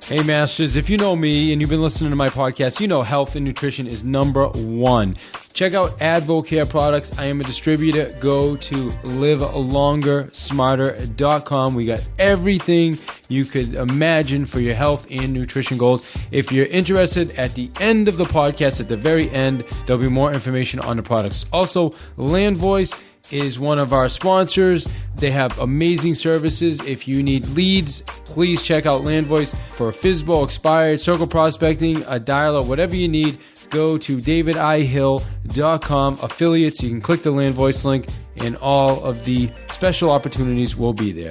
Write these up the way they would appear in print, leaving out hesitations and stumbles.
Hey Masters, if you know me and you've been listening to my podcast, you know health and nutrition is number one. Check out AdvoCare products. I am a distributor. Go to livelongersmarter.com. We got everything you could imagine for your health and nutrition goals. If you're interested, at the end of the podcast, at the very end, there'll be more information on the products. Also, LandVoice is one of our sponsors. They have amazing services. If you need leads, please check out LandVoice for FSBO, expired, circle prospecting, a dialer, whatever you need. Go to davidihill.com. Affiliates, you can click the LandVoice link and all of the special opportunities will be there.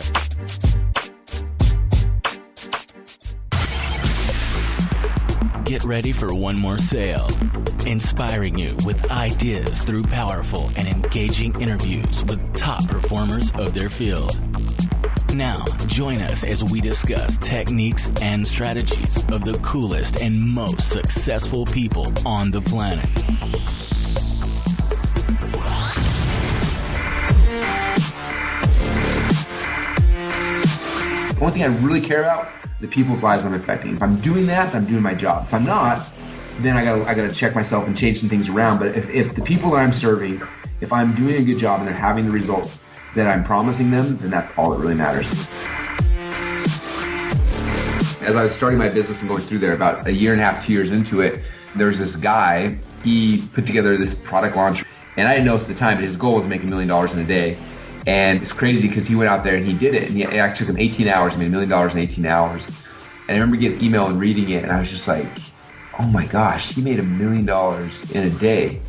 Get ready for one more sale. Inspiring you with ideas through powerful and engaging interviews with top performers of their field. Now, join us as we discuss techniques and strategies of the coolest and most successful people on the planet. One thing I really care about, the people's lives I'm affecting. If I'm doing that, I'm doing my job. If I'm not, then I gotta check myself and change some things around. But if the people that I'm serving, if I'm doing a good job and they're having the results that I'm promising them, then that's all that really matters. As I was starting my business and going through there, about a year and a half, 2 years into it, there's this guy, he put together this product launch, and I didn't know at the time, but his goal was making $1 million in a day. And it's crazy because he went out there and he did it, and it actually took him 18 hours, he made $1 million in 18 hours. And I remember getting an email and reading it, and I was just like, oh my gosh, he made $1 million in a day.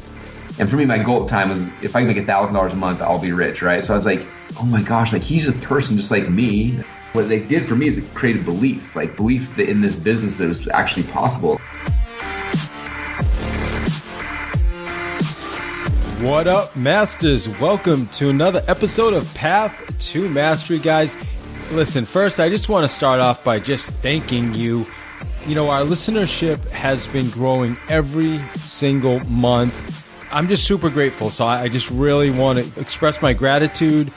And for me, my goal at the time was, if I can make $1,000 a month, I'll be rich, right? So I was like, oh my gosh, like he's a person just like me. What they did for me is it created belief that in this business that it was actually possible. What up, Masters? Welcome to another episode of Path to Mastery, guys. Listen, first, I just want to start off by just thanking you. You know, our listenership has been growing every single month. I'm just super grateful. So I just really want to express my gratitude.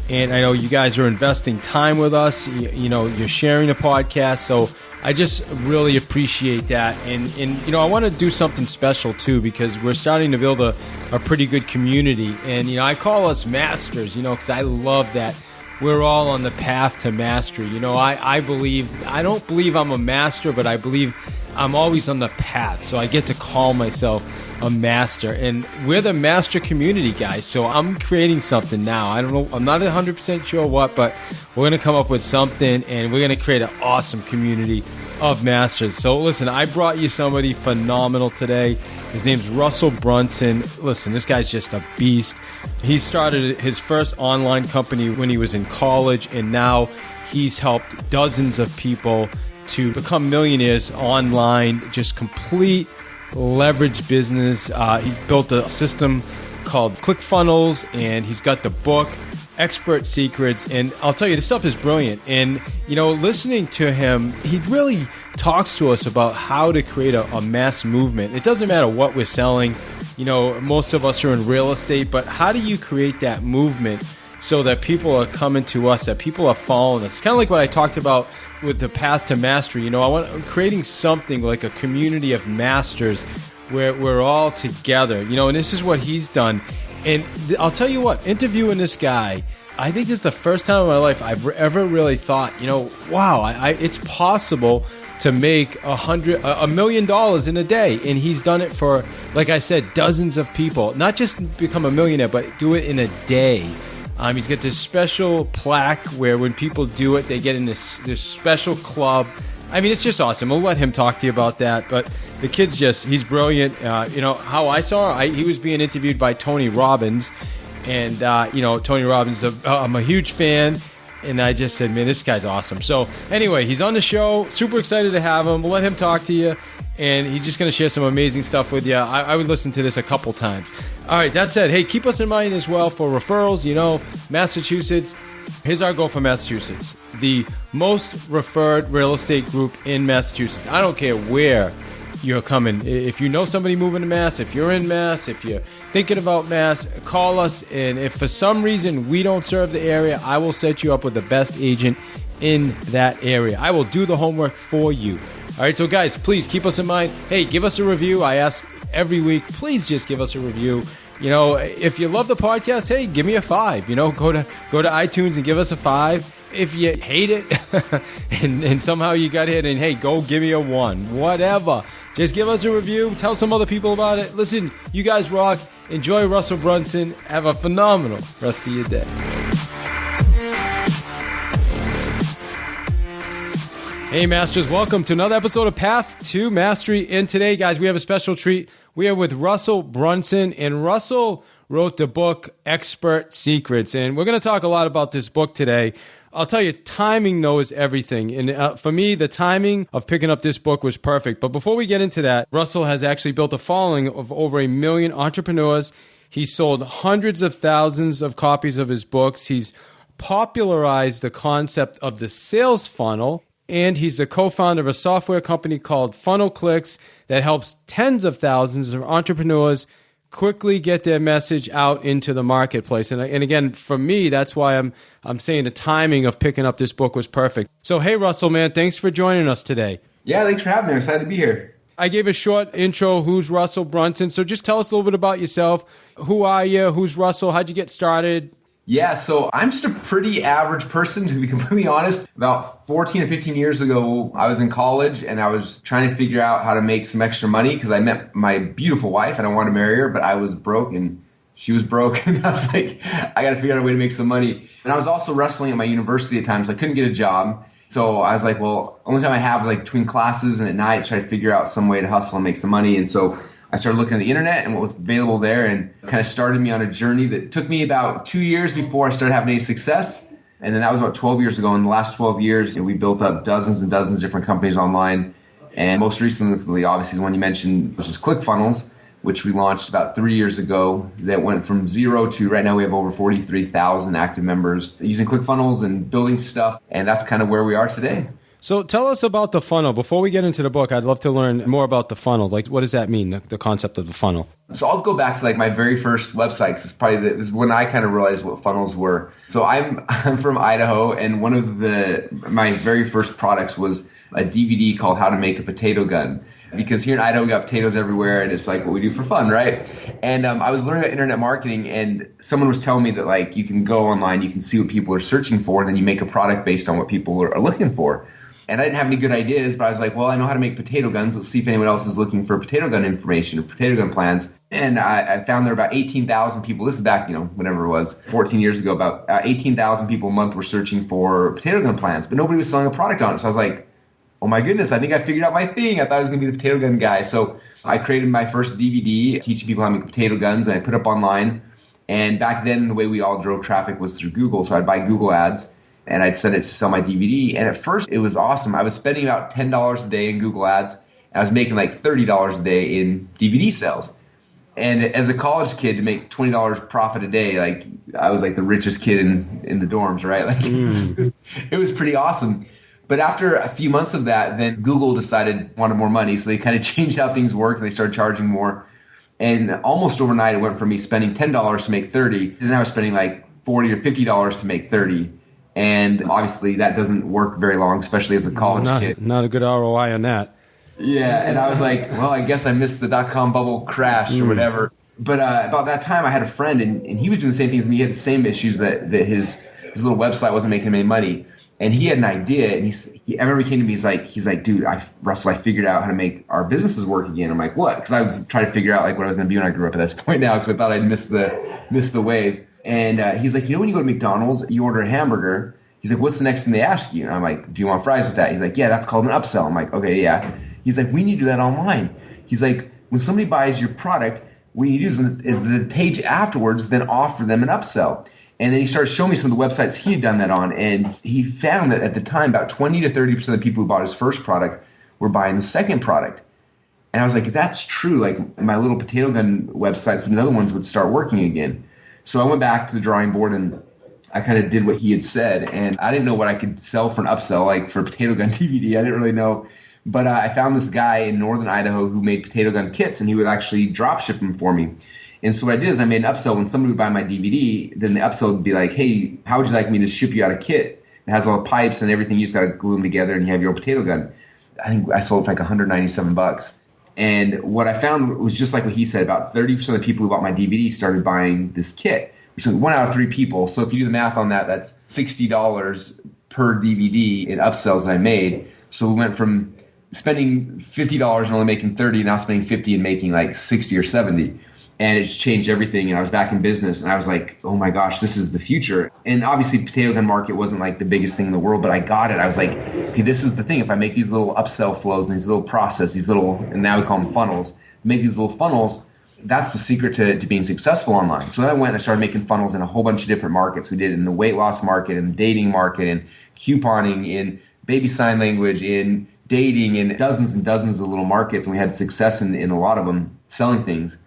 And I know you guys are investing time with us. You know, you're sharing the podcast. So I just really appreciate that. And you know, I want to do something special too, because we're starting to build a pretty good community. And, you know, I call us masters, you know, because I love that we're all on the path to mastery. You know, I don't believe I'm a master, but I believe I'm always on the path. So I get to call myself a master. And we're the master community, guys. So I'm creating something now. I don't know. I'm not 100% sure what, but we're going to come up with something, and we're going to create an awesome community of masters. So listen, I brought you somebody phenomenal today. His name's Russell Brunson. Listen, this guy's just a beast. He started his first online company when he was in college, and now he's helped dozens of people to become millionaires online, just complete leverage business. He built a system called ClickFunnels, and he's got the book Expert Secrets. And I'll tell you, this stuff is brilliant. And, you know, listening to him, he really talks to us about how to create a mass movement. It doesn't matter what we're selling. You know, most of us are in real estate, but how do you create that movement so that people are coming to us, that people are following us? It's kind of like what I talked about with the path to mastery. You know, I'm creating something like a community of masters where we're all together, you know, and this is what he's done. And I'll tell you what, interviewing this guy, I think this is the first time in my life I've ever really thought, you know, wow, it's possible to make $1 million in a day. And he's done it for, like I said, dozens of people. Not just become a millionaire, but do it in a day. He's got this special plaque where when people do it, they get in this special club. I mean, it's just awesome. We'll let him talk to you about that. But the kid's he's brilliant. You know, how I saw he was being interviewed by Tony Robbins. And, you know, Tony Robbins, I'm a huge fan. And I just said, man, this guy's awesome. So anyway, he's on the show. Super excited to have him. We'll let him talk to you. And he's just going to share some amazing stuff with you. I would listen to this a couple times. All right, that said, hey, keep us in mind as well for referrals. You know, Massachusetts, here's our goal for Massachusetts. The most referred real estate group in Massachusetts. I don't care where you're coming. If you know somebody moving to Mass, if you're in Mass, if you're thinking about Mass, call us. And if for some reason we don't serve the area, I will set you up with the best agent in that area. I will do the homework for you. All right, so guys, please keep us in mind. Hey, give us a review. I ask every week, please just give us a review. You know, if you love the podcast, hey, give me a 5. You know, go to iTunes and give us a 5. If you hate it and somehow you got hit, and hey, go give me a 1. Whatever. Just give us a review. Tell some other people about it. Listen, you guys rock. Enjoy Russell Brunson. Have a phenomenal rest of your day. Hey, Masters. Welcome to another episode of Path to Mastery. And today, guys, we have a special treat. We are with Russell Brunson, and Russell wrote the book Expert Secrets. And we're going to talk a lot about this book today. I'll tell you, timing, though, is everything. And for me, the timing of picking up this book was perfect. But before we get into that, Russell has actually built a following of over 1 million entrepreneurs. He's sold hundreds of thousands of copies of his books. He's popularized the concept of the sales funnel. And he's the co-founder of a software company called Funnel Clicks that helps tens of thousands of entrepreneurs quickly get their message out into the marketplace. And again, for me, that's why I'm saying the timing of picking up this book was perfect. So, hey, Russell, man, thanks for joining us today. Yeah, thanks for having me. I'm excited to be here. I gave a short intro. Who's Russell Brunson? So just tell us a little bit about yourself. Who are you? Who's Russell? How'd you get started? Yeah, so I'm just a pretty average person, to be completely honest. About 14 or 15 years ago, I was in college and I was trying to figure out how to make some extra money because I met my beautiful wife and I wanted to marry her, but I was broke and she was broke. And I was like, I got to figure out a way to make some money. And I was also wrestling at my university at times. So I couldn't get a job. So I was like, well, only time I have is like between classes and at night, try to figure out some way to hustle and make some money. And so I started looking at the internet and what was available there and kind of started me on a journey that took me about 2 years before I started having any success. And then that was about 12 years ago. In the last 12 years, we built up dozens and dozens of different companies online. And most recently, obviously, the one you mentioned, which is ClickFunnels, which we launched about 3 years ago. That went from 0 to right now we have over 43,000 active members using ClickFunnels and building stuff. And that's kind of where we are today. So tell us about the funnel. Before we get into the book, I'd love to learn more about the funnel. Like, what does that mean, the concept of the funnel? So I'll go back to like my very first website because it's probably this is when I kind of realized what funnels were. So I'm from Idaho, and one of my very first products was a DVD called How to Make a Potato Gun. Because here in Idaho, we got potatoes everywhere, and it's like what we do for fun, right? And I was learning about internet marketing, and someone was telling me that like you can go online, you can see what people are searching for, and then you make a product based on what people are looking for. And I didn't have any good ideas, but I was like, well, I know how to make potato guns. Let's see if anyone else is looking for potato gun information or potato gun plans. And I found there were about 18,000 people. This is back, whenever it was, 14 years ago, about 18,000 people a month were searching for potato gun plans, but nobody was selling a product on it. So I was like, oh my goodness, I think I figured out my thing. I thought I was going to be the potato gun guy. So I created my first DVD teaching people how to make potato guns, and I put it up online. And back then, the way we all drove traffic was through Google. So I'd buy Google ads, and I'd send it to sell my DVD. And at first, it was awesome. I was spending about $10 a day in Google ads. And I was making like $30 a day in DVD sales. And as a college kid, to make $20 profit a day, like I was like the richest kid in the dorms, right? Like it was pretty awesome. But after a few months of that, then Google wanted more money. So they kind of changed how things worked, and they started charging more. And almost overnight, it went from me spending $10 to make $30 to now I was spending like $40 or $50 to make $30. And obviously that doesn't work very long, especially as a college kid. Not a good ROI on that. Yeah, and I was like, well, I guess I missed the dot-com bubble crash or whatever. But about that time, I had a friend, and he was doing the same things, and he had the same issues that his little website wasn't making any money. And he had an idea, and I remember he came to me, he's like, dude, Russell, I figured out how to make our businesses work again. I'm like, what? Because I was trying to figure out like what I was going to be when I grew up at this point now, because I thought I'd missed the wave. And he's like, when you go to McDonald's, you order a hamburger. He's like, what's the next thing they ask you? And I'm like, do you want fries with that? He's like, yeah, that's called an upsell. I'm like, okay, yeah. He's like, we need to do that online. He's like, when somebody buys your product, what you do is the page afterwards then offer them an upsell. And then he started showing me some of the websites he had done that on. And he found that at the time, about 20 to 30% of the people who bought his first product were buying the second product. And I was like, if that's true, like my little potato gun websites and the other ones would start working again. So I went back to the drawing board and I kind of did what he had said. And I didn't know what I could sell for an upsell, like for a potato gun DVD. I didn't really know. But I found this guy in northern Idaho who made potato gun kits, and he would actually drop ship them for me. And so what I did is I made an upsell. When somebody would buy my DVD, then the upsell would be like, hey, how would you like me to ship you out a kit? It has all the pipes and everything. You just got to glue them together and you have your own potato gun. I think I sold it for like $197. And what I found was just like what he said, about 30% of the people who bought my DVD started buying this kit. So 1 out of 3 people. So if you do the math on that, that's $60 per DVD in upsells that I made. So we went from spending $50 and only making 30, now spending 50 and making like 60 or 70. And it's changed everything. And I was back in business and I was like, oh my gosh, this is the future. And obviously potato gun market wasn't like the biggest thing in the world, but I got it. I was like, okay, this is the thing. If I make these little upsell flows and these little process, these little, and now we call them funnels, make these little funnels, that's the secret to being successful online. So then I went and I started making funnels in a whole bunch of different markets. We did it in the weight loss market, in the dating market, in couponing, in baby sign language, in dating, in dozens and dozens of little markets. And we had success in a lot of them selling things.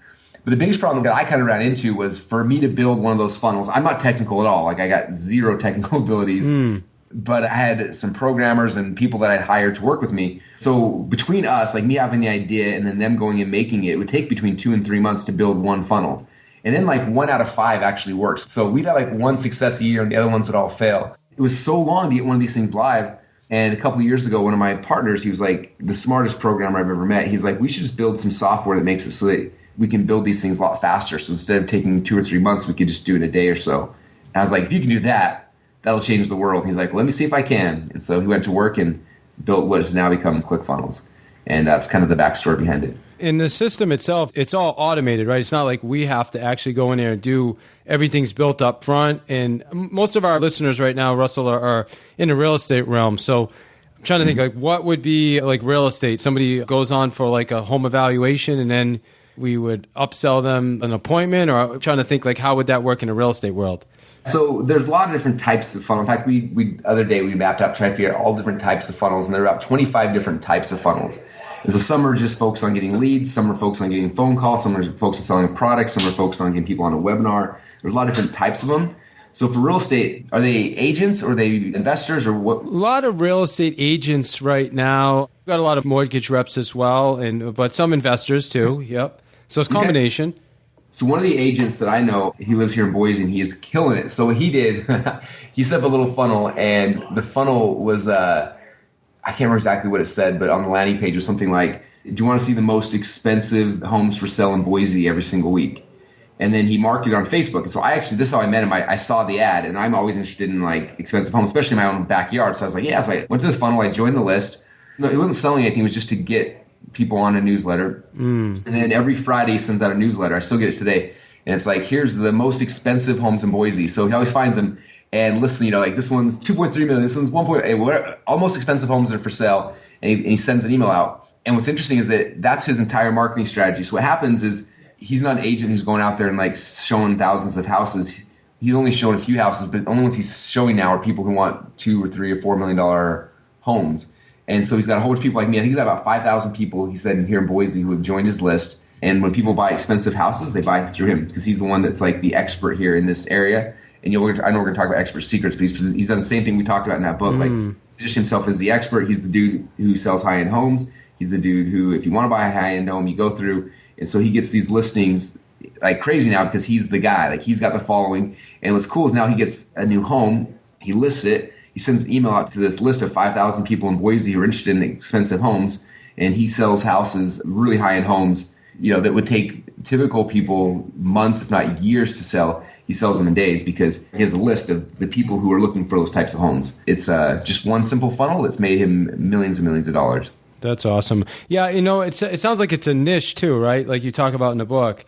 But the biggest problem that I kind of ran into was for me to build one of those funnels. I'm not technical at all. Like I got zero technical abilities, but I had some programmers and people that I'd hired to work with me. So between us, like me having the idea and then them going and making it would take between 2 and 3 months to build one funnel. And then like 1 out of 5 actually works. So we'd have like one success a year and the other ones would all fail. It was so long to get one of these things live. And a couple of years ago, one of my partners, he was like the smartest programmer I've ever met. He's like, we should just build some software that makes it so that we can build these things a lot faster. So instead of taking 2 or 3 months, we could just do it in a day or so. And I was like, if you can do that, that'll change the world. And he's like, well, let me see if I can. And so he went to work and built what has now become ClickFunnels. And that's kind of the backstory behind it. In the system itself, it's all automated, right? It's not like we have to actually go in there and do everything's built up front. And most of our listeners right now, Russell, are in the real estate realm. So I'm trying to think, like, what would be like real estate? Somebody goes on for like a home evaluation and then we would upsell them an appointment, or I'm trying to think like how would that work in a real estate world? So there's a lot of different types of funnels. In fact, we other day we mapped out, tried to figure out all different types of funnels, and there are about 25 different types of funnels. And so some are just focused on getting leads, some are focused on getting phone calls, some are focused on selling a product, some are focused on getting people on a webinar. There's a lot of different types of them. So for real estate, are they agents or are they investors or what? A lot of real estate agents right now. We've got a lot of mortgage reps as well, but some investors too. Yep. So it's a combination. Okay. So one of the agents that I know, he lives here in Boise and he is killing it. So what he did, he set up a little funnel, and the funnel was, I can't remember exactly what it said, but on the landing page was something like, do you want to see the most expensive homes for sale in Boise every single week? And then he marketed on Facebook. And so this is how I met him. I saw the ad, and I'm always interested in like expensive homes, especially in my own backyard. So I was like, yeah. So I went to this funnel, I joined the list. No, it wasn't selling anything. It was just to get people on a newsletter. And then every Friday he sends out a newsletter. I still get it today. And it's like, here's the most expensive homes in Boise. So he always finds them and listen, like this one's 2.3 million, this one's 1.8, whatever, all most expensive homes that are for sale. And he sends an email out. And what's interesting is that that's his entire marketing strategy. So what happens is he's not an agent who's going out there and like showing thousands of houses. He's only shown a few houses, but the only ones he's showing now are people who want $2 or $3 or $4 million homes. And so he's got a whole bunch of people like me. I think he's got about 5,000 people, he said, here in Boise who have joined his list. And when people buy expensive houses, they buy through him because he's the one that's like the expert here in this area. And I know we're going to talk about expert secrets, but he's done the same thing we talked about in that book. Like, position himself as the expert. He's the dude who sells high-end homes. He's the dude who, if you want to buy a high-end home, you go through. And so he gets these listings like crazy now because he's the guy. Like, he's got the following. And what's cool is now he gets a new home. He lists it. He sends an email out to this list of 5,000 people in Boise who are interested in expensive homes, and he sells houses, really high-end homes, that would take typical people months, if not years, to sell. He sells them in days because he has a list of the people who are looking for those types of homes. It's just one simple funnel that's made him millions and millions of dollars. That's awesome. Yeah, it sounds like it's a niche too, right? Like you talk about in the book.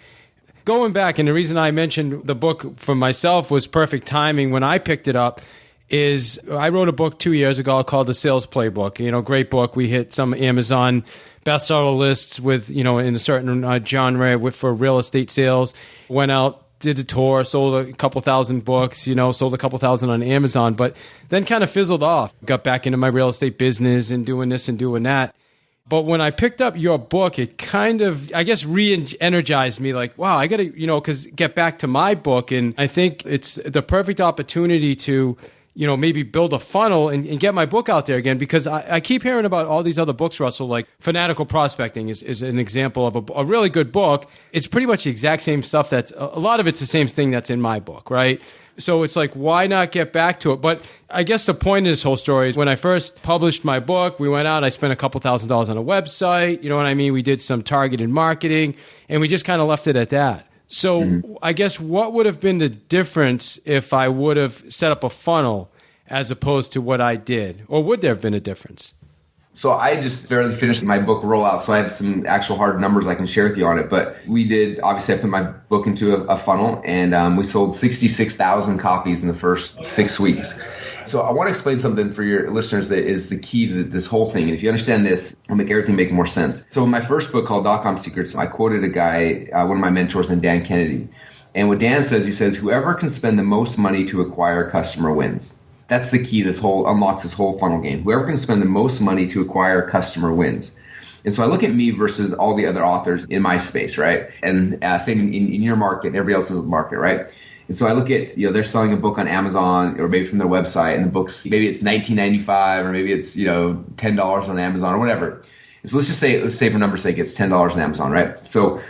Going back, and the reason I mentioned the book for myself was perfect timing when I picked it up. Is I wrote a book 2 years ago called The Sales Playbook. Great book. We hit some Amazon bestseller lists with, in a certain genre for real estate sales. Went out, did a tour, sold a couple thousand books, sold a couple thousand on Amazon, but then kind of fizzled off. Got back into my real estate business and doing this and doing that. But when I picked up your book, it kind of, I guess, re-energized me like, wow, I got to, get back to my book. And I think it's the perfect opportunity to maybe build a funnel and get my book out there again, because I keep hearing about all these other books, Russell, like Fanatical Prospecting is an example of a really good book. It's pretty much the exact same stuff a lot of it's the same thing that's in my book, right? So it's like, why not get back to it? But I guess the point of this whole story is when I first published my book, we went out, I spent a couple $1,000s on a website. You know what I mean? We did some targeted marketing and we just kind of left it at that. So I guess what would have been the difference if I would have set up a funnel as opposed to what I did? Or would there have been a difference? So I just barely finished my book rollout, so I have some actual hard numbers I can share with you on it. But we did, obviously I put my book into a funnel, and we sold 66,000 copies in the first 6 weeks. So I want to explain something for your listeners that is the key to this whole thing. And if you understand this, it'll make everything make more sense. So in my first book called .com Secrets, I quoted a guy, one of my mentors, named Dan Kennedy. And what Dan says, he says, whoever can spend the most money to acquire a customer wins. That's the key. Unlocks this whole funnel game. Whoever can spend the most money to acquire a customer wins. And so I look at me versus all the other authors in my space, right? And same in your market, and everybody else's market, right? And so I look at, they're selling a book on Amazon or maybe from their website, and the book's, maybe it's $19.95 or maybe it's, $10 on Amazon or whatever. And so let's say for number's sake, it's $10 on Amazon, right? So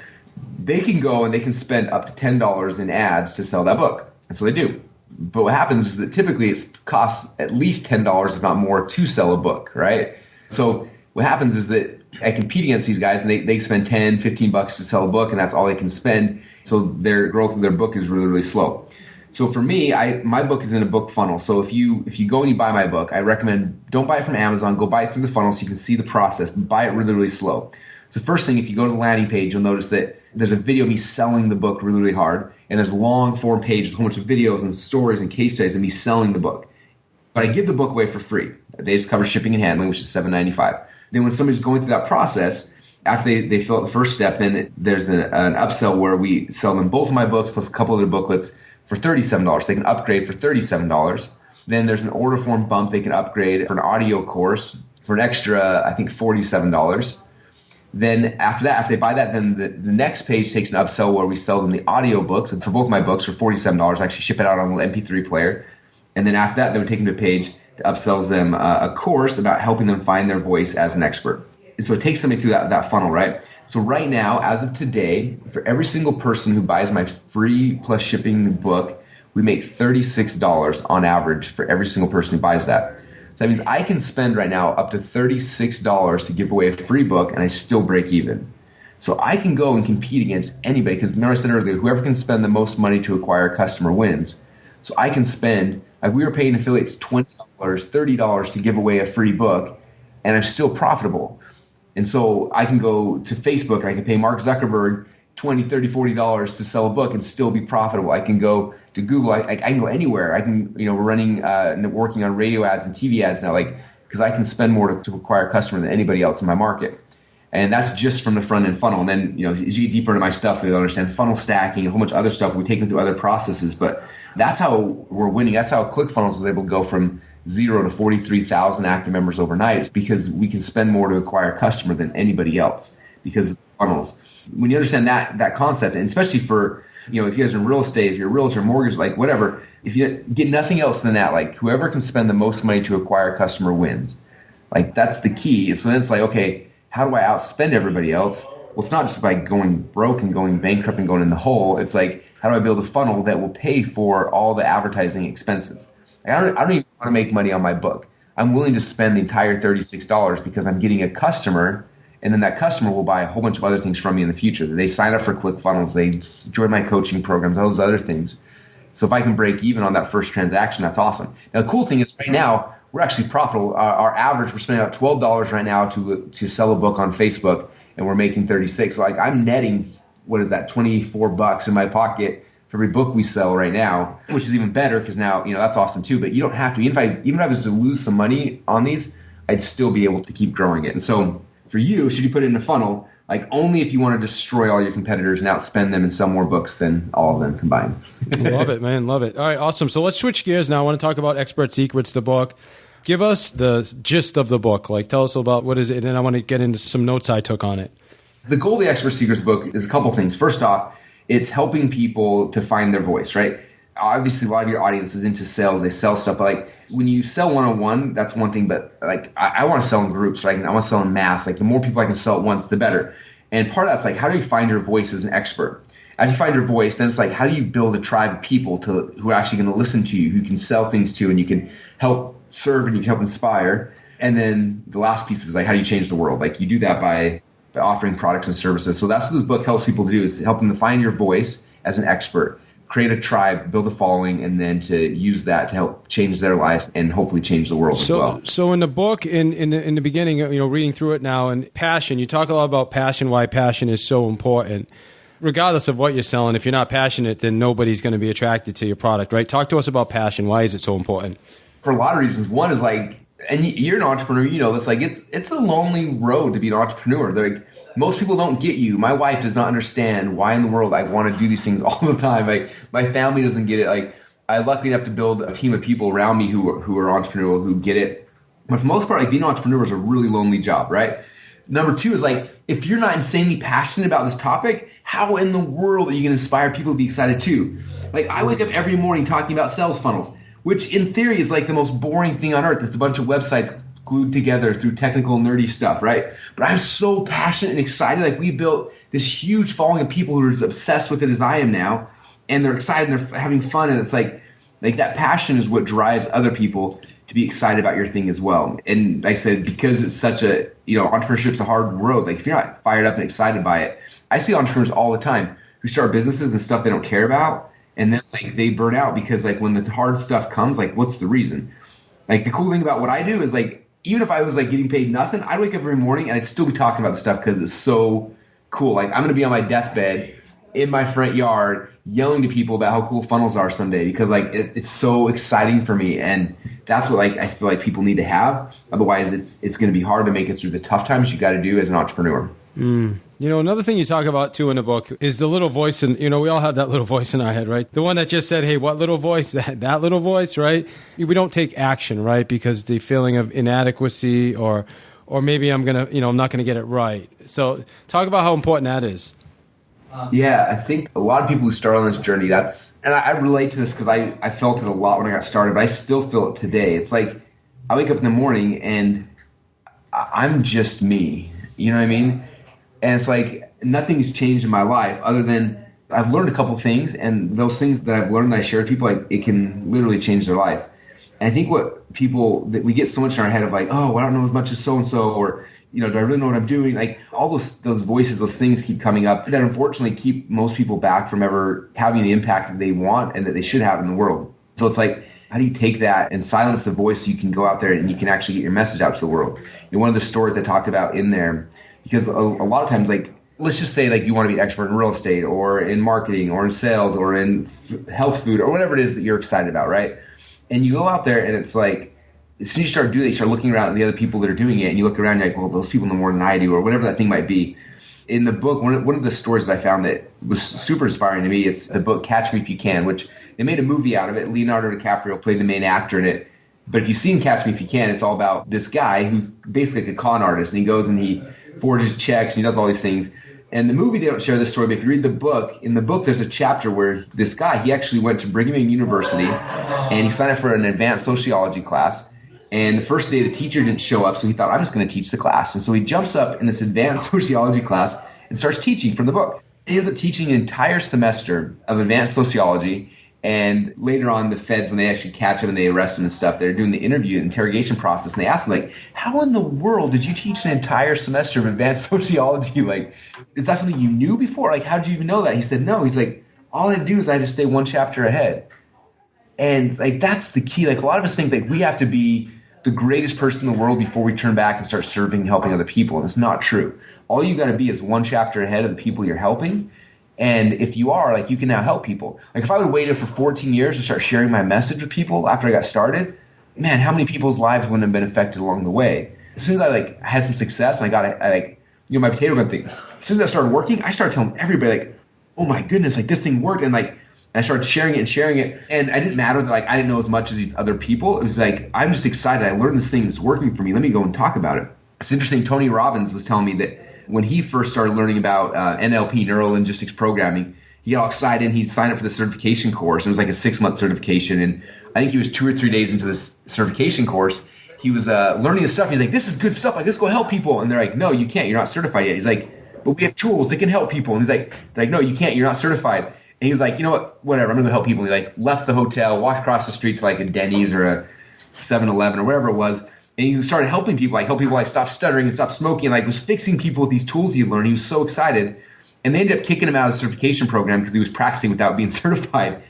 they can go and they can spend up to $10 in ads to sell that book. And so they do. But what happens is that typically it costs at least $10, if not more, to sell a book, right? So what happens is that I compete against these guys, and they spend $10, $15 to sell a book, and that's all they can spend. So their growth of their book is really, really slow. So for me, my book is in a book funnel. So if you go and you buy my book, I recommend don't buy it from Amazon. Go buy it through the funnel so you can see the process. But buy it really, really slow. So first thing, if you go to the landing page, you'll notice that there's a video of me selling the book really, really hard. And there's a long form page with a whole bunch of videos and stories and case studies of me selling the book. But I give the book away for free. They just cover shipping and handling, which is $7.95. Then when somebody's going through that process, after they fill out the first step, then there's an upsell where we sell them both of my books plus a couple other booklets for $37. They can upgrade for $37. Then there's an order form bump. They can upgrade for an audio course for an extra, I think, $47. Then after that, after they buy that, then the next page takes an upsell where we sell them the audio books. And for both my books for $47, I actually ship it out on a little MP3 player. And then after that, they would take them to a page that upsells them a course about helping them find their voice as an expert. And so it takes somebody through that funnel, right? So right now, as of today, for every single person who buys my free plus shipping book, we make $36 on average for every single person who buys that. So that means I can spend right now up to $36 to give away a free book, and I still break even. So I can go and compete against anybody, because remember I said earlier, whoever can spend the most money to acquire a customer wins. So I can spend, like we were paying affiliates $20, $30 to give away a free book, and I'm still profitable. And so I can go to Facebook and I can pay Mark Zuckerberg $20, $30, $40 to sell a book and still be profitable. I can go to Google. I can go anywhere. I can, we're running, working on radio ads and TV ads now, because I can spend more to acquire a customer than anybody else in my market. And that's just from the front end funnel. And then, as you get deeper into my stuff, you'll understand funnel stacking and a whole bunch of other stuff. We take them through other processes, but that's how we're winning. That's how ClickFunnels was able to go from 0 to 43,000 active members overnight. It's because we can spend more to acquire a customer than anybody else because of the funnels. When you understand that concept, and especially for, if you guys are in real estate, if you're a realtor, mortgage, whatever, if you get nothing else than that, whoever can spend the most money to acquire a customer wins. That's the key. So then it's okay, how do I outspend everybody else? Well, it's not just by going broke and going bankrupt and going in the hole. It's how do I build a funnel that will pay for all the advertising expenses? I don't even want to make money on my book. I'm willing to spend the entire $36 because I'm getting a customer, and then that customer will buy a whole bunch of other things from me in the future. They sign up for ClickFunnels, they join my coaching programs, all those other things. So if I can break even on that first transaction, that's awesome. Now, the cool thing is right now, we're actually profitable. Our average, we're spending about $12 right now to sell a book on Facebook, and we're making $36. So I'm netting, $24 in my pocket for every book we sell right now, which is even better because now, that's awesome too. But you don't have to. Even if I was to lose some money on these, I'd still be able to keep growing it. And so for you, should you put it in a funnel, only if you want to destroy all your competitors and outspend them and sell more books than all of them combined. Love it, man. Love it. All right, awesome. So let's switch gears now. I want to talk about Expert Secrets, the book. Give us the gist of the book. Tell us about what is it, and then I want to get into some notes I took on it. The goal of the Expert Secrets book is a couple things. First off, it's helping people to find their voice, right? Obviously, a lot of your audience is into sales. They sell stuff. But when you sell one-on-one, that's one thing. But I want to sell in groups, right? I want to sell in mass. The more people I can sell at once, the better. And part of that's how do you find your voice as an expert? As you find your voice, then it's like, how do you build a tribe of people who are actually going to listen to you, who you can sell things to, and you can help serve and you can help inspire. And then the last piece is like, how do you change the world? Like you do that by offering products and services. So that's what this book helps people to do, is to help them to find your voice as an expert, create a tribe, build a following, and then to use that to help change their lives and hopefully change the world as well. So in the book, in the beginning, reading through it now, and passion, you talk a lot about passion, why passion is so important. Regardless of what you're selling, if you're not passionate, then nobody's going to be attracted to your product, right? Talk to us about passion. Why is it so important? For a lot of reasons. One is like, and you're an entrepreneur, it's like, it's a lonely road to be an entrepreneur. Like, most people don't get you. My wife does not understand why in the world I want to do these things all the time. Like, my family doesn't get it. Like, I'm lucky enough to build a team of people around me who are entrepreneurial, who get it. But for the most part, like, being an entrepreneur is a really lonely job, right? Number two is like, if you're not insanely passionate about this topic, how in the world are you going to inspire people to be excited too? Like, I wake up every morning talking about sales funnels, which in theory is like the most boring thing on earth. It's a bunch of websites glued together through technical nerdy stuff, right? But I'm so passionate and excited. Like, we built this huge following of people who are as obsessed with it as I am now, and they're excited and they're having fun. And it's like that passion is what drives other people to be excited about your thing as well. And like I said, because it's such a, entrepreneurship's a hard road. Like, if you're not fired up and excited by it, I see entrepreneurs all the time who start businesses and stuff they don't care about, and then like they burn out because like when the hard stuff comes, like, what's the reason? Like, the cool thing about what I do is like, even if I was like getting paid nothing, I'd wake up every morning and I'd still be talking about the stuff because it's so cool. Like, I'm going to be on my deathbed in my front yard yelling to people about how cool funnels are someday, because like it's so exciting for me. And that's what like I feel like people need to have. Otherwise, it's going to be hard to make it through the tough times you got to do as an entrepreneur. Another thing you talk about too in the book is the little voice, and we all have that little voice in our head, right? The one that just said, "Hey, what little voice?" That little voice, right? We don't take action, right? Because the feeling of inadequacy, or maybe I'm not gonna get it right. So talk about how important that is. Yeah, I think a lot of people who start on this journey, and I relate to this because I felt it a lot when I got started, but I still feel it today. It's like I wake up in the morning and I'm just me. You know what I mean? And it's like nothing's changed in my life other than I've learned a couple things, and those things that I've learned that I share with people, like, it can literally change their life. And I think that we get so much in our head of like, oh, I don't know as much as so-and-so, or, do I really know what I'm doing? Like, all those voices, those things keep coming up that unfortunately keep most people back from ever having the impact that they want and that they should have in the world. So it's like, how do you take that and silence the voice so you can go out there and you can actually get your message out to the world? One of the stories I talked about in there, because a lot of times, like, let's just say like you want to be an expert in real estate or in marketing or in sales or in health food or whatever it is that you're excited about, right? And you go out there and it's like, as soon as you start doing it, you start looking around at the other people that are doing it, and you look around and you're like, well, those people know more than I do, or whatever that thing might be. In the book, one of the stories that I found that was super inspiring to me, it's the book Catch Me If You Can, which they made a movie out of it. Leonardo DiCaprio played the main actor in it. But if you've seen Catch Me If You Can, it's all about this guy who's basically like a con artist, and he goes and he forges checks and he does all these things. And the movie, they don't share this story, but if you read the book, in the book there's a chapter where this guy, he actually went to Brigham Young University and he signed up for an advanced sociology class. And the first day the teacher didn't show up, so he thought, I'm just going to teach the class. And so he jumps up in this advanced sociology class and starts teaching from the book. He ends up teaching an entire semester of advanced sociology. And later on, the feds, when they actually catch him and they arrest him and stuff, they're doing the interrogation process. And they ask him, like, how in the world did you teach an entire semester of advanced sociology? Like, is that something you knew before? Like, how did you even know that? He said, no. He's like, all I had to do is I had to stay one chapter ahead. And, like, that's the key. Like, a lot of us think, like, we have to be the greatest person in the world before we turn back and start serving and helping other people. And it's not true. All you got to be is one chapter ahead of the people you're helping. And if you are, like, you can now help people. Like, if I would have waited for 14 years to start sharing my message with people after I got started, man, how many people's lives wouldn't have been affected along the way? As soon as I, like, had some success and my potato gun thing, as soon as I started working, I started telling everybody, like, oh my goodness, like, this thing worked. And, like, I started sharing it. And I didn't matter that, like, I didn't know as much as these other people. It was like, I'm just excited. I learned this thing that's working for me. Let me go and talk about it. It's interesting. Tony Robbins was telling me that when he first started learning about NLP, neuro-linguistics programming, he got all excited and he signed up for the certification course. It was like a 6-month certification. And I think he was 2 or 3 days into this certification course. He was learning this stuff. He's like, this is good stuff. Like, let's go help people. And they're like, no, you can't. You're not certified yet. He's like, but we have tools that can help people. And he's like, no, you can't. You're not certified. And he was like, you know what? Whatever. I'm going to help people. And he like left the hotel, walked across the street to like a Denny's or a 7-Eleven or whatever it was. And he started helping people, like help people like stop stuttering and stop smoking, like was fixing people with these tools he learned. He was so excited. And they ended up kicking him out of the certification program because he was practicing without being certified.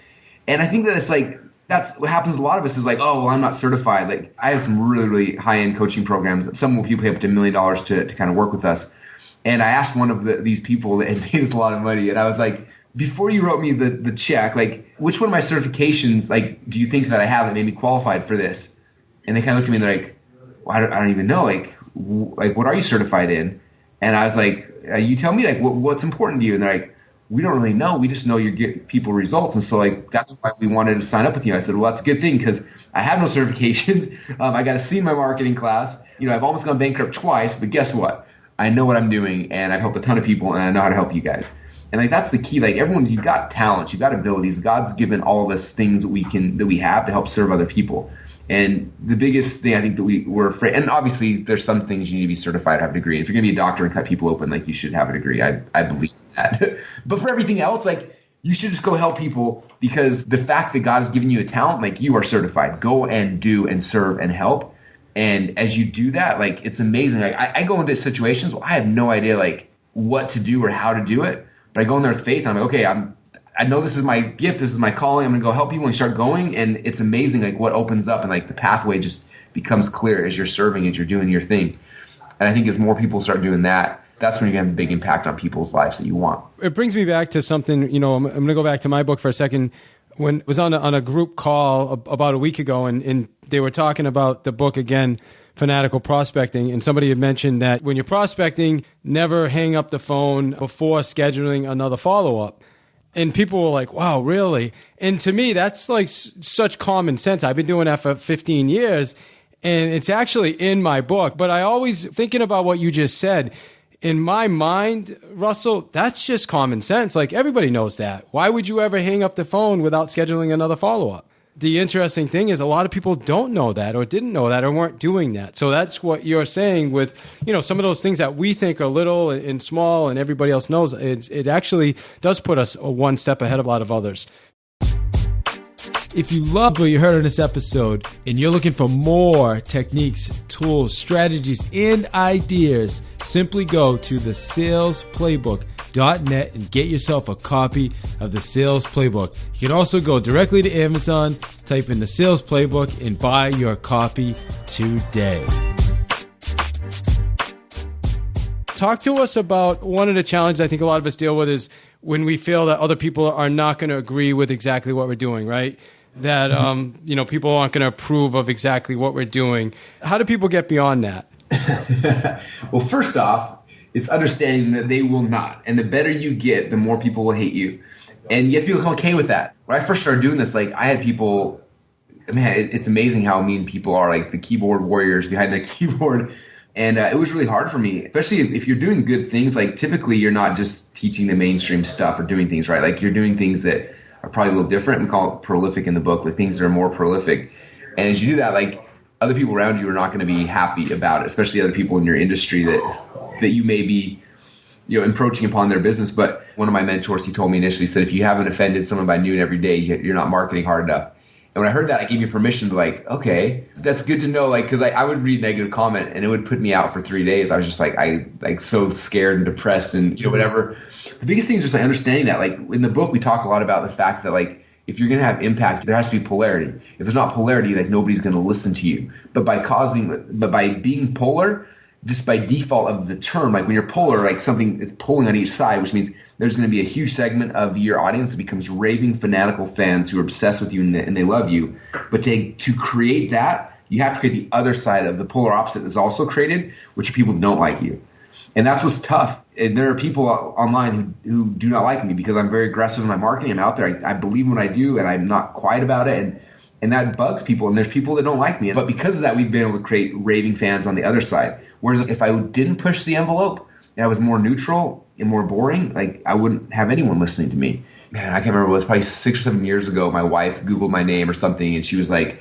And I think that it's like, that's what happens to a lot of us is like, oh, well, I'm not certified. Like I have some really, really high-end coaching programs. Some people pay up to $1 million to kind of work with us. And I asked one of these people that had paid us a lot of money, and I was like, before you wrote me the check, like which one of my certifications, like, do you think that I have that made me qualified for this? And they kind of looked at me and they're like, well, I don't even know. Like what are you certified in? And I was like, you tell me like what's important to you. And they're like, we don't really know. We just know you get people results. And so like, that's why we wanted to sign up with you. I said, well, that's a good thing because I have no certifications. I got a C in my marketing class. You know, I've almost gone bankrupt twice, but guess what? I know what I'm doing and I've helped a ton of people and I know how to help you guys. And like, that's the key. Like everyone, you've got talents, you've got abilities. God's given all of us things that we have to help serve other people. And the biggest thing I think that we're afraid, and obviously there's some things you need to be certified to have a degree. If you're going to be a doctor and cut people open, like you should have a degree. I believe that. But for everything else, like you should just go help people because the fact that God has given you a talent, like you are certified. Go and do and serve and help. And as you do that, like it's amazing. Like I go into situations where I have no idea like what to do or how to do it. But I go in there with faith and I'm like, okay, I know this is my gift, this is my calling, I'm going to go help people and start going. And it's amazing like what opens up and like the pathway just becomes clear as you're serving, as you're doing your thing. And I think as more people start doing that, that's when you're going to have a big impact on people's lives that you want. It brings me back to something, you know, I'm going to go back to my book for a second. When I was on a group call about a week ago and they were talking about the book again, Fanatical Prospecting, and somebody had mentioned that when you're prospecting, never hang up the phone before scheduling another follow-up. And people were like, wow, really? And to me, that's like such common sense. I've been doing that for 15 years, and it's actually in my book. But I always, thinking about what you just said, in my mind, Russell, that's just common sense. Like everybody knows that. Why would you ever hang up the phone without scheduling another follow-up? The interesting thing is a lot of people don't know that or didn't know that or weren't doing that. So that's what you're saying with, you know, some of those things that we think are little and small and everybody else knows. It actually does put us one step ahead of a lot of others. If you love what you heard in this episode and you're looking for more techniques, tools, strategies, and ideas, simply go to thesalesplaybook.net and get yourself a copy of the Sales Playbook. You can also go directly to Amazon, type in the Sales Playbook, and buy your copy today. Talk to us about one of the challenges I think a lot of us deal with is when we feel that other people are not going to agree with exactly what we're doing, right? That, you know, people aren't going to approve of exactly what we're doing. How do people get beyond that? Well, first off, it's understanding that they will not. And the better you get, the more people will hate you. And you have to be okay with that. When I first started doing this, like I had people, man, it's amazing how mean people are, like the keyboard warriors behind their keyboard. And it was really hard for me, especially if you're doing good things. Like typically you're not just teaching the mainstream stuff or doing things right. Like you're doing things that are probably a little different. We call it prolific in the book, like things that are more prolific. And as you do that, like other people around you are not going to be happy about it, especially other people in your industry that you may be, you know, encroaching upon their business. But one of my mentors, he told me initially, said, if you haven't offended someone by noon every day, you're not marketing hard enough. And when I heard that, I gave me permission to like, okay, that's good to know. Like, cause I would read negative comment and it would put me out for 3 days. I was just like so scared and depressed and, you know, whatever. The biggest thing is just like understanding that, like in the book, we talk a lot about the fact that like, if you're going to have impact, there has to be polarity. If there's not polarity, like nobody's going to listen to you. But by being polar, just by default of the term, like when you're polar, like something is pulling on each side, which means there's going to be a huge segment of your audience that becomes raving fanatical fans who are obsessed with you and they love you. But to create that, you have to create the other side of the polar opposite that's also created, which are people who don't like you. And that's what's tough. And there are people online who do not like me because I'm very aggressive in my marketing. I'm out there. I believe in what I do, and I'm not quiet about it. And that bugs people. And there's people that don't like me. But because of that, we've been able to create raving fans on the other side. Whereas if I didn't push the envelope and I was more neutral and more boring, like I wouldn't have anyone listening to me. Man, I can't remember. It was probably 6 or 7 years ago. My wife Googled my name or something, and she was like,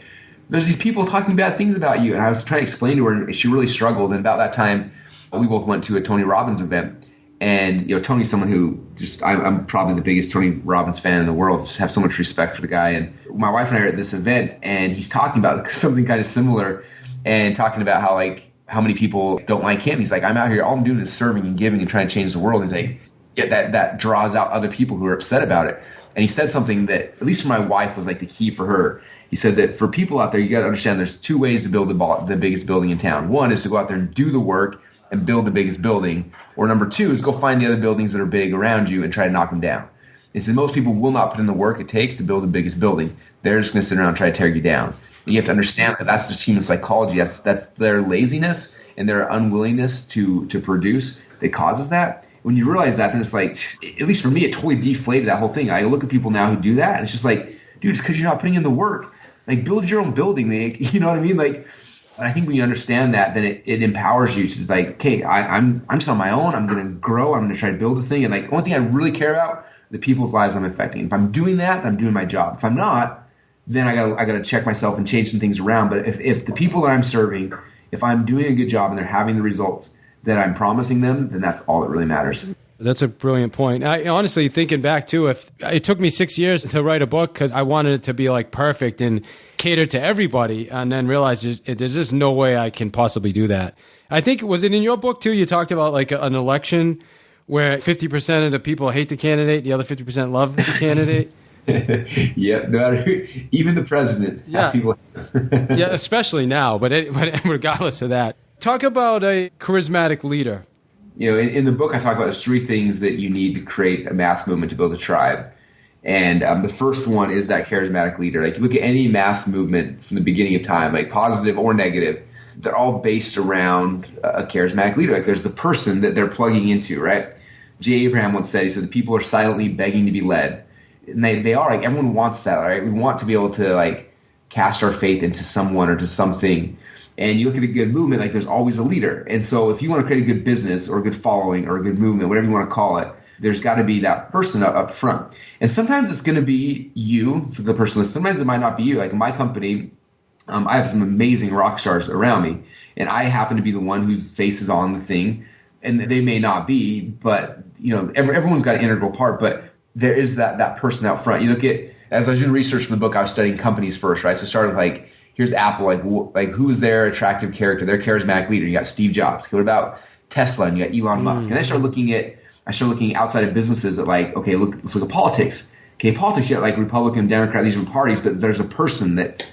there's these people talking bad things about you. And I was trying to explain to her, and she really struggled. And about that time, we both went to a Tony Robbins event. And, Tony's someone who I'm probably the biggest Tony Robbins fan in the world. Just have so much respect for the guy. And my wife and I are at this event, and he's talking about something kind of similar and talking about how many people don't like him. He's like, I'm out here, all I'm doing is serving and giving and trying to change the world. And he's like, yeah, that draws out other people who are upset about it. And he said something that, at least for my wife, was like the key for her. He said that for people out there, you got to understand there's two ways to build the biggest building in town. One is to go out there and do the work and build the biggest building. Or number two is go find the other buildings that are big around you and try to knock them down. He said most people will not put in the work it takes to build the biggest building. They're just going to sit around and try to tear you down. And you have to understand that that's just human psychology. That's their laziness and their unwillingness to produce that causes that. When you realize that, then it's like, at least for me, it totally deflated that whole thing. I look at people now who do that, and it's just like, dude, it's because you're not putting in the work. Like, build your own building, man. You know what I mean? Like, and I think when you understand that, then it empowers you to like, okay, I'm just on my own. I'm going to grow. I'm going to try to build this thing. And like, one thing I really care about, the people's lives I'm affecting. If I'm doing that, then I'm doing my job. If I'm not, then I got to check myself and change some things around. But if the people that I'm serving, if I'm doing a good job and they're having the results that I'm promising them, then that's all that really matters. That's a brilliant point. I honestly, thinking back too, if it took me 6 years to write a book because I wanted it to be like perfect and cater to everybody, and then realized there's just no way I can possibly do that. I think, was it in your book too, you talked about like an election where 50% of the people hate the candidate, the other 50% love the candidate? Yeah, no matter who, even the president. Yeah, people. Yeah, especially now, but regardless of that. Talk about a charismatic leader. In the book, I talk about there's three things that you need to create a mass movement to build a tribe. And the first one is that charismatic leader. Like, you look at any mass movement from the beginning of time, like positive or negative, they're all based around a charismatic leader. Like, there's the person that they're plugging into, right? J. Abraham once said, he said, the people are silently begging to be led. And they are, like, everyone wants that, right? We want to be able to, like, cast our faith into someone or to something. And you look at a good movement, like, there's always a leader. And so if you want to create a good business or a good following or a good movement, whatever you want to call it, there's got to be that person up front. And sometimes it's going to be you for the person. Sometimes it might not be you. Like in my company, I have some amazing rock stars around me, and I happen to be the one whose face is on the thing, and they may not be, but everyone's got an integral part. But there is that person out front. You look at, as I was doing research for the book, I was studying companies first, right? So I started like, here's Apple, like who's their attractive character, their charismatic leader? You got Steve Jobs. What about Tesla? And you got Elon Musk. And I started looking outside of businesses at like, okay, let's look at politics. Okay, politics, you got like Republican, Democrat, these are parties, but there's a person that's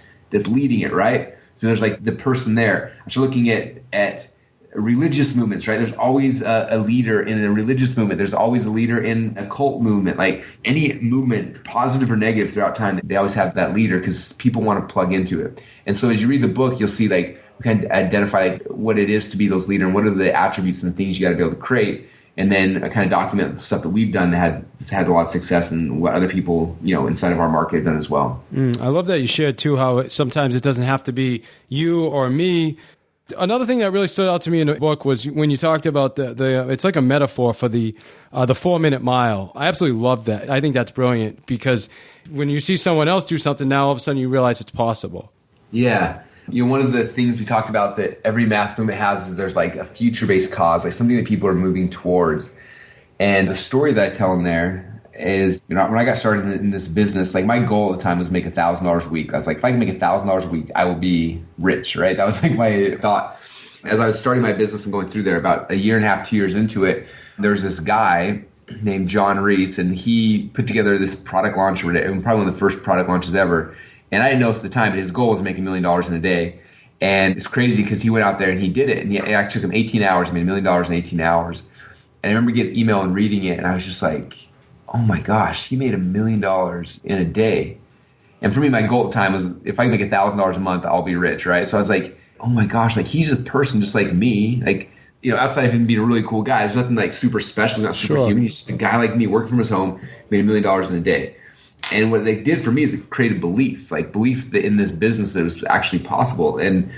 leading it, right? So there's like the person there. I started looking at religious movements, right? There's always a leader in a religious movement. There's always a leader in a cult movement. Like any movement, positive or negative throughout time, they always have that leader because people want to plug into it. And so as you read the book, you'll see like we kind of identify like what it is to be those leaders and what are the attributes and the things you got to be able to create. And then kind of document the stuff that we've done that has had a lot of success and what other people, inside of our market have done as well. I love that you shared too how sometimes it doesn't have to be you or me. Another thing that really stood out to me in the book was when you talked about the it's like a metaphor for the 4-minute mile. I absolutely love that. I think that's brilliant because when you see someone else do something, now all of a sudden you realize it's possible. Yeah. One of the things we talked about that every mass movement has is there's like a future-based cause, like something that people are moving towards. And the story that I tell in there is, when I got started in this business, like my goal at the time was make $1,000 a week. I was like, if I can make $1,000 a week, I will be rich, right? That was like my thought. As I was starting my business and going through there, about 1.5 years, 2 years into it, there was this guy named John Reese, and he put together this product launch, probably one of the first product launches ever. And I didn't know at the time, but his goal was to make $1 million in a day. And it's crazy because he went out there and he did it. And it actually took him 18 hours, he made $1 million in 18 hours. And I remember getting an email and reading it, and I was just like, oh my gosh, he made $1 million in a day. And for me, my goal at the time was, if I can make $1,000 a month, I'll be rich, right? So I was like, oh my gosh, like he's a person just like me. Like, outside of him being a really cool guy, there's nothing like super special, not super human. He's just a guy like me working from his home, made $1 million in a day. And what they did for me is it created belief that in this business that it was actually possible. And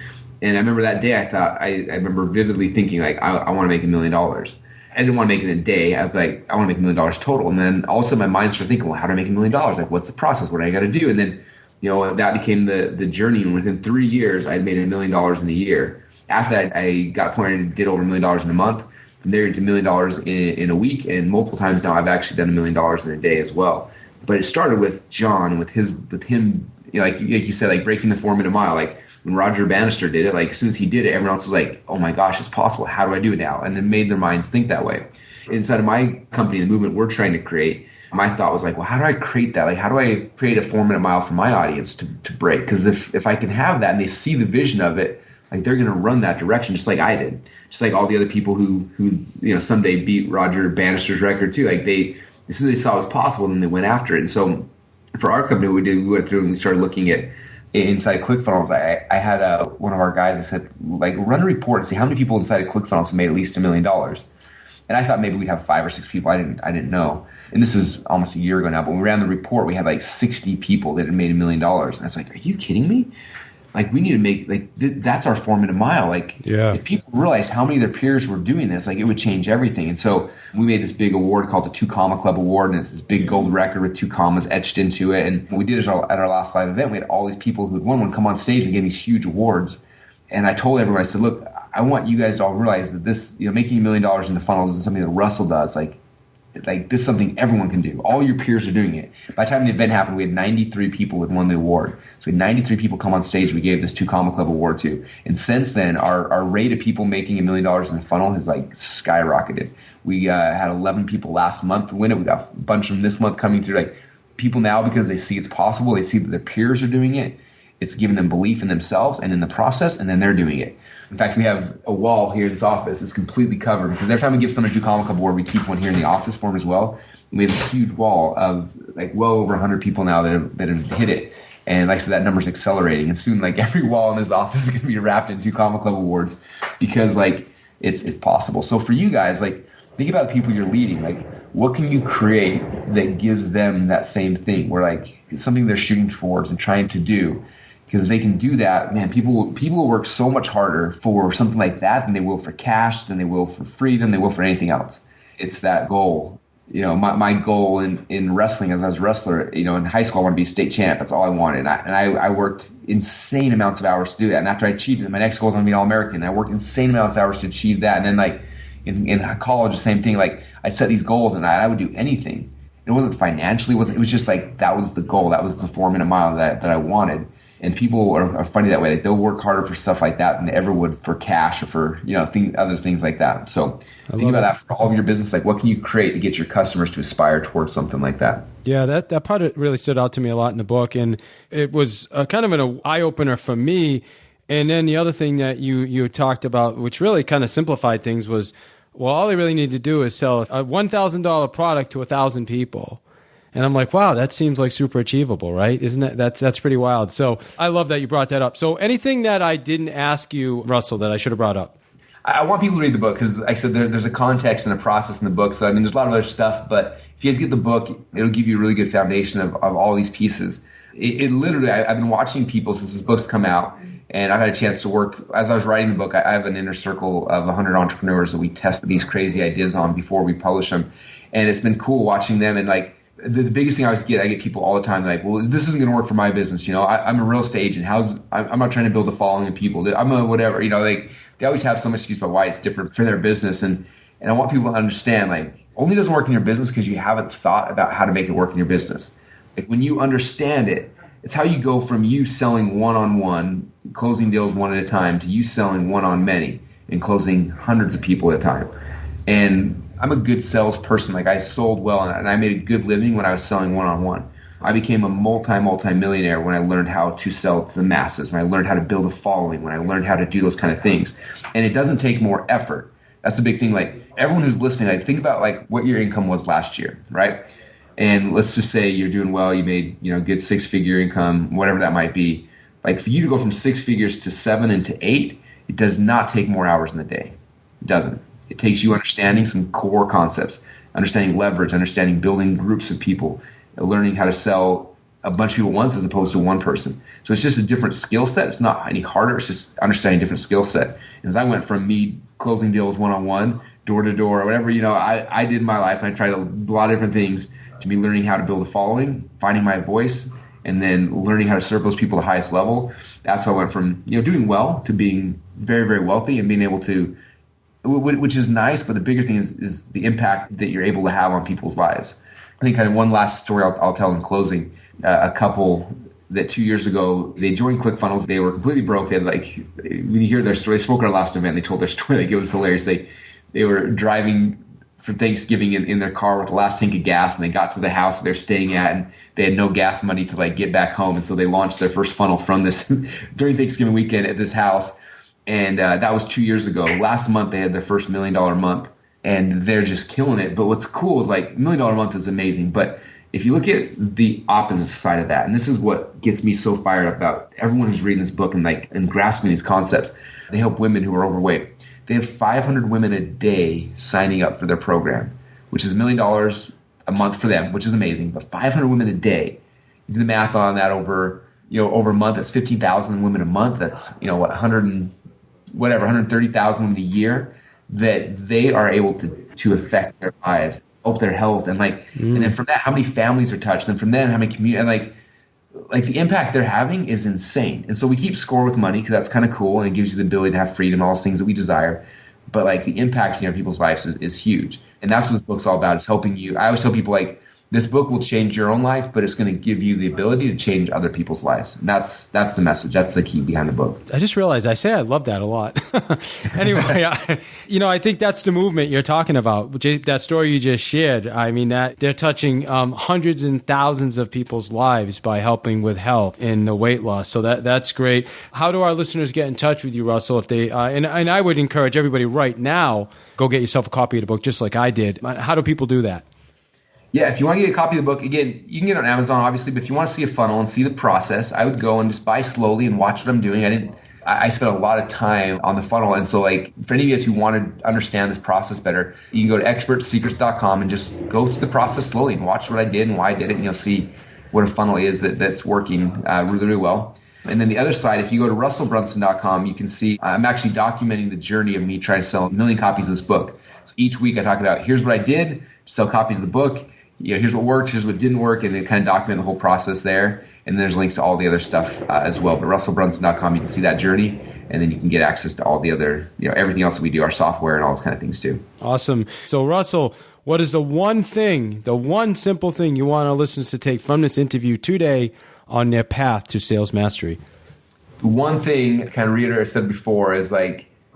I remember that day I remember vividly thinking like, I want to make $1 million. I didn't want to make it in a day. I was like, I want to make $1 million total. And then all of a sudden my mind started thinking, well, how do I make $1 million? Like, what's the process? What do I got to do? And then, that became the journey. And within 3 years, I had made $1 million in a year. After that, I got appointed and did over $1 million in a month. from there to $1 million in a week, and multiple times now I've actually done $1 million in a day as well. But it started with John, with him, like you said, like breaking the 4-minute mile. Like when Roger Bannister did it, like as soon as he did it, everyone else was like, oh my gosh, it's possible. How do I do it now? And it made their minds think that way. Inside of my company, the movement we're trying to create, my thought was like, well, how do I create that? Like, how do I create a 4-minute mile for my audience to break? Because if I can have that and they see the vision of it, like they're going to run that direction just like I did. Just like all the other people who someday beat Roger Bannister's record too. Like as soon as they saw it was possible, then they went after it. And so for our company, we went through and we started looking at inside ClickFunnels. I had one of our guys, I said, like, run a report and see how many people inside of ClickFunnels have made at least $1 million. And I thought maybe we'd have 5 or 6 people. I didn't know. And this is almost a year ago now, but when we ran the report, we had like 60 people that had made $1 million. And I was like, are you kidding me? Like, we need to make, like, that's our 4-minute mile. Like, if people realize how many of their peers were doing this, like, it would change everything. And so we made this big award called the 2 Comma Club Award, and it's this big gold record with 2 commas etched into it. And we did it at our last live event. We had all these people who had won one come on stage and gave these huge awards. And I told everyone, I said, look, I want you guys to all realize that this, making $1 million in the funnels isn't something that Russell does. Like this is something everyone can do. All your peers are doing it. By the time the event happened, we had 93 people who had won the award. So we had 93 people come on stage we gave this 2 Comma Club award to. And since then, our rate of people making $1 million in the funnel has like skyrocketed. We had 11 people last month win it. We got a bunch of them this month coming through. Like people now, because they see it's possible, they see that their peers are doing it. It's giving them belief in themselves and in the process, and then they're doing it. In fact, we have a wall here in this office. It's completely covered because every time we give someone a 2 Comma Club award, we keep one here in the office for them as well. And we have a huge wall of like well over 100 people now that have hit it. And like I said, that number's accelerating. And soon, like every wall in this office is going to be wrapped in 2 Comma Club awards because like it's possible. So for you guys, like think about the people you're leading. Like what can you create that gives them that same thing? Where like it's something they're shooting towards and trying to do. Because if they can do that, man, people will work so much harder for something like that than they will for cash, than they will for freedom, than they will for anything else. It's that goal. My goal in wrestling as I was a wrestler, in high school, I wanted to be a state champ. That's all I wanted. And I worked insane amounts of hours to do that. And after I achieved it, my next goal was to be an All-American. And I worked insane amounts of hours to achieve that. And then like in college, the same thing. Like I'd set these goals and I would do anything. It wasn't financially, it was just like that was the goal. That was the 4-minute mile that I wanted. And people are funny that way. Like they'll work harder for stuff like that than they ever would for cash or for other things like that. So think about that for all of your business. Like what can you create to get your customers to aspire towards something like that? Yeah, that part really stood out to me a lot in the book, and it was kind of an eye opener for me. And then the other thing that you talked about, which really kind of simplified things, was all they really need to do is sell a $1,000 product to 1,000 people. And I'm like, wow, that seems like super achievable, right? Isn't it? That's pretty wild. So I love that you brought that up. So anything that I didn't ask you, Russell, that I should have brought up? I want people to read the book because, like I said, there's a context and a process in the book. So, there's a lot of other stuff. But if you guys get the book, it'll give you a really good foundation of all these pieces. It literally, I've been watching people since this book's come out. And I've had a chance to work, as I was writing the book, I have an inner circle of 100 entrepreneurs that we test these crazy ideas on before we publish them. And it's been cool watching them and like, the biggest thing I get people all the time like, well, this isn't going to work for my business. I'm a real estate agent. I'm not trying to build a following of people. I'm a whatever. They always have some excuse about why it's different for their business. And I want people to understand like only doesn't work in your business because you haven't thought about how to make it work in your business. Like when you understand it, it's how you go from you selling one-on-one, closing deals one at a time, to you selling one-on-many and closing hundreds of people at a time. And I'm a good salesperson. Like I sold well and I made a good living when I was selling one-on-one. I became a multi-millionaire when I learned how to sell to the masses, when I learned how to build a following, when I learned how to do those kind of things. And it doesn't take more effort. That's the big thing. Like everyone who's listening, like think about like what your income was last year, right? And let's just say you're doing well, you made, good 6-figure income, whatever that might be. Like for you to go from 6 figures to 7 and to 8, it does not take more hours in the day. It doesn't. It takes you understanding some core concepts, understanding leverage, understanding building groups of people, learning how to sell a bunch of people at once as opposed to one person. So it's just a different skill set. It's not any harder. It's just understanding a different skill set. And as I went from me closing deals one-on-one, door-to-door, whatever, I did in my life, and I tried a lot of different things, to me learning how to build a following, finding my voice, and then learning how to serve those people at the highest level. That's how I went from doing well to being very, very wealthy and being able to which is nice. But the bigger thing is the impact that you're able to have on people's lives. I think kind of one last story I'll tell in closing. A couple that 2 years ago, they joined ClickFunnels. They were completely broke. They had when you hear their story, they spoke at our last event. They told their story. It was hilarious. They were driving for Thanksgiving in their car with the last tank of gas, and they got to the house they're staying at, and they had no gas money to get back home. And so they launched their first funnel from this during Thanksgiving weekend at this house. And that was 2 years ago. Last month, they had their first $1 million month, and they're just killing it. But what's cool is $1 million month is amazing. But if you look at the opposite side of that, and this is what gets me so fired up about everyone who's reading this book and grasping these concepts, they help women who are overweight. They have 500 women a day signing up for their program, which is $1 million a month for them, which is amazing. But 500 women a day, you do the math on that over a month, that's 15,000 women a month. That's 130,000 women a year that they are able to affect their lives, help their health, and and then from that, how many families are touched, and from then, how many community, and the impact they're having is insane. And so we keep score with money because that's kind of cool, and it gives you the ability to have freedom, all those things that we desire. But the impact in people's lives is huge, and that's what this book's all about. It's helping you. I always tell people this book will change your own life, but it's going to give you the ability to change other people's lives. And that's the message. That's the key behind the book. I just realized I say I love that a lot. Anyway, I think that's the movement you're talking about. That story you just shared, I mean, that they're touching hundreds and thousands of people's lives by helping with health and the weight loss. So that's great. How do our listeners get in touch with you, Russell? If they and I would encourage everybody right now, go get yourself a copy of the book, just like I did. How do people do that? Yeah, if you want to get a copy of the book, again, you can get it on Amazon, obviously, but if you want to see a funnel and see the process, I would go and just buy slowly and watch what I'm doing. I spent a lot of time on the funnel. And so for any of you guys who want to understand this process better, you can go to expertsecrets.com and just go through the process slowly and watch what I did and why I did it. And you'll see what a funnel is that's working really, really well. And then the other side, if you go to russellbrunson.com, you can see I'm actually documenting the journey of me trying to sell 1 million copies of this book. So each week I talk about here's what I did to sell copies of the book. Here's what worked, here's what didn't work, and then kind of document the whole process there. And there's links to all the other stuff as well. But russellbrunson.com, you can see that journey, and then you can get access to all the other, everything else that we do, our software and all those kind of things too. Awesome. So Russell, what is the one simple thing you want our listeners to take from this interview today on their path to sales mastery? The one thing, kind of reiterate what I said before, is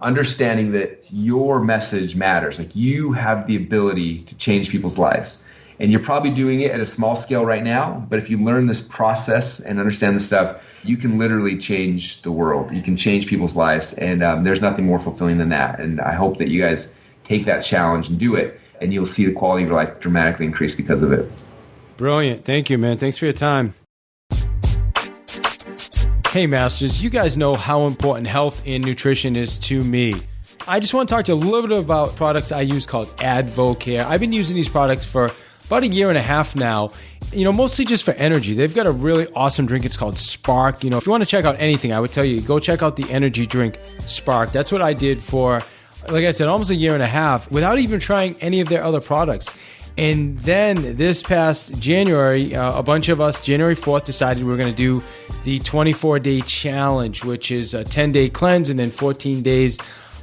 understanding that your message matters. You have the ability to change people's lives. And you're probably doing it at a small scale right now, but if you learn this process and understand this stuff, you can literally change the world. You can change people's lives, and there's nothing more fulfilling than that. And I hope that you guys take that challenge and do it, and you'll see the quality of your life dramatically increase because of it. Brilliant. Thank you, man. Thanks for your time. Hey, Masters, you guys know how important health and nutrition is to me. I just want to talk to you a little bit about products I use called Advocare. I've been using these products for about 1.5 years now, mostly just for energy. They've got a really awesome drink. It's called Spark. If you want to check out anything, I would tell you, go check out the energy drink Spark. That's what I did for, like I said, almost 1.5 years without even trying any of their other products. And then this past January, a bunch of us, January 4th, decided we were going to do the 24-day challenge, which is a 10-day cleanse and then 14 days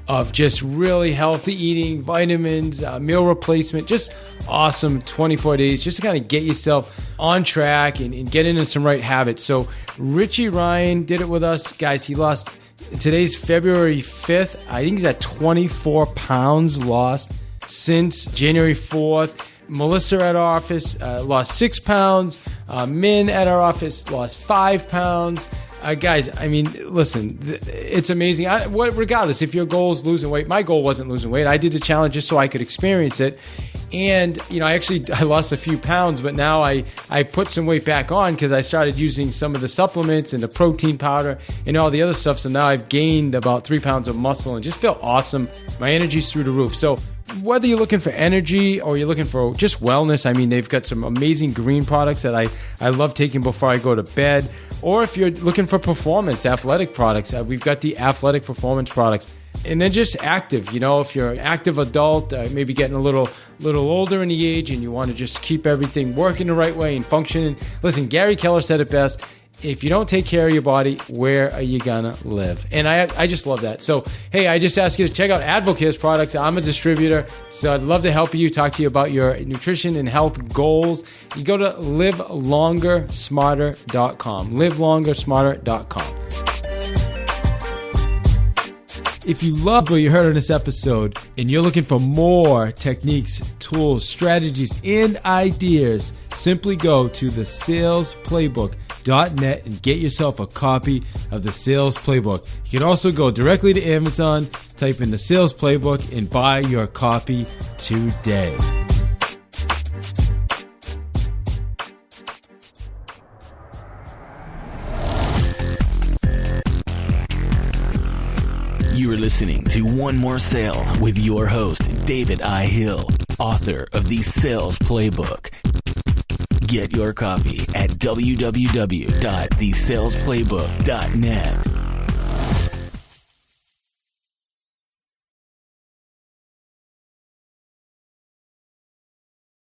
of just really healthy eating, vitamins, meal replacement, just awesome 24 days just to kind of get yourself on track and get into some right habits. So Richie Ryan did it with us. Guys, he lost, today's February 5th. I think he's at 24 pounds lost since January 4th. Melissa at our office lost 6 pounds. Min at our office lost 5 pounds. Guys, I mean, listen, it's amazing. Regardless, if your goal is losing weight, my goal wasn't losing weight. I did the challenge just so I could experience it. And, I lost a few pounds, but now I put some weight back on because I started using some of the supplements and the protein powder and all the other stuff. So now I've gained about 3 pounds of muscle and just feel awesome. My energy's through the roof. So whether you're looking for energy or you're looking for just wellness, I mean, they've got some amazing green products that I love taking before I go to bed. Or if you're looking for performance, athletic products, we've got the athletic performance products. And then just active, if you're an active adult, maybe getting a little older in the age and you want to just keep everything working the right way and functioning. Listen, Gary Keller said it best. if you don't take care of your body, where are you going to live? And I just love that. So, hey, I just ask you to check out Advocate's products. I'm a distributor, so I'd love to help you, talk to you about your nutrition and health goals. You go to livelongersmarter.com, livelongersmarter.com. If you love what you heard on this episode and you're looking for more techniques, tools, strategies, and ideas, simply go to thesalesplaybook.net and get yourself a copy of the Sales Playbook. You can also go directly to Amazon, type in the Sales Playbook, and buy your copy today. You are listening to One More Sale with your host, David I. Hill, author of the Sales Playbook. Get your copy at www.thesalesplaybook.net.